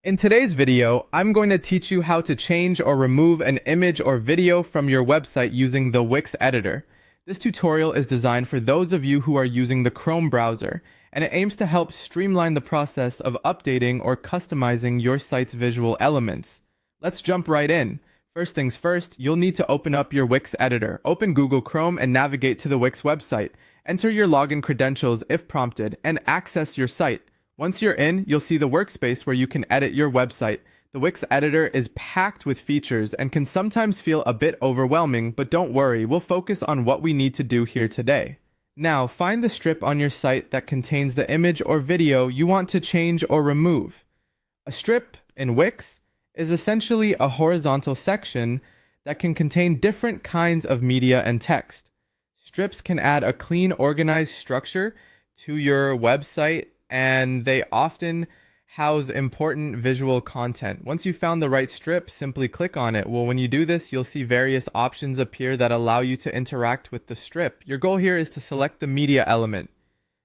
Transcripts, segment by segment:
In today's video, I'm going to teach you how to change or remove an image or video from your website using the Wix Editor. This tutorial is designed for those of you who are using the Chrome browser, and it aims to help streamline the process of updating or customizing your site's visual elements. Let's jump right in. First things first, you'll need to open up your Wix Editor. Open Google Chrome and navigate to the Wix website. Enter your login credentials if prompted, and access your site. Once you're in, you'll see the workspace where you can edit your website. The Wix Editor is packed with features and can sometimes feel a bit overwhelming, but don't worry, we'll focus on what we need to do here today. Now, find the strip on your site that contains the image or video you want to change or remove. A strip, in Wix, is essentially a horizontal section that can contain different kinds of media and text. Strips can add a clean, organized structure to your website, and they often house important visual content. Once you've found the right strip, simply click on it. Well, when you do this, you'll see various options appear that allow you to interact with the strip. Your goal here is to select the media element.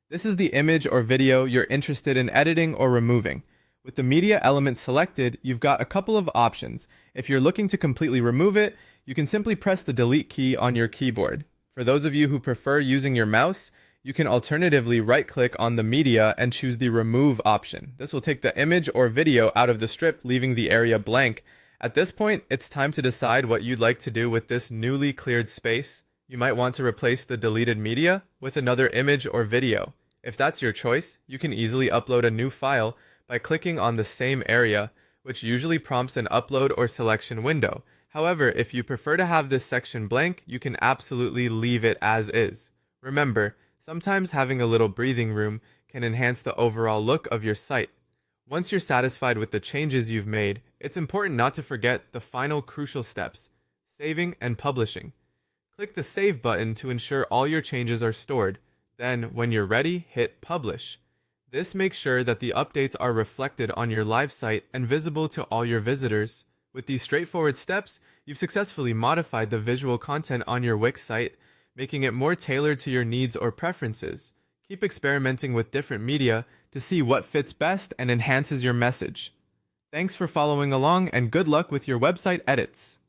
This is the image or video you're interested in editing or removing. With the media element selected, you've got a couple of options. If you're looking to completely remove it, you can simply press the delete key on your keyboard. For those of you who prefer using your mouse, you can alternatively right-click on the media and choose the remove option. This will take the image or video out of the strip, leaving the area blank. At this point, it's time to decide what you'd like to do with this newly cleared space. You might want to replace the deleted media with another image or video. If that's your choice, you can easily upload a new file by clicking on the same area, which usually prompts an upload or selection window. However, if you prefer to have this section blank, you can absolutely leave it as is. Remember, sometimes having a little breathing room can enhance the overall look of your site. Once you're satisfied with the changes you've made, it's important not to forget the final crucial steps: saving and publishing. Click the Save button to ensure all your changes are stored. Then, when you're ready, hit Publish. This makes sure that the updates are reflected on your live site and visible to all your visitors. With these straightforward steps, you've successfully modified the visual content on your Wix site, making it more tailored to your needs or preferences. Keep experimenting with different media to see what fits best and enhances your message. Thanks for following along, and good luck with your website edits.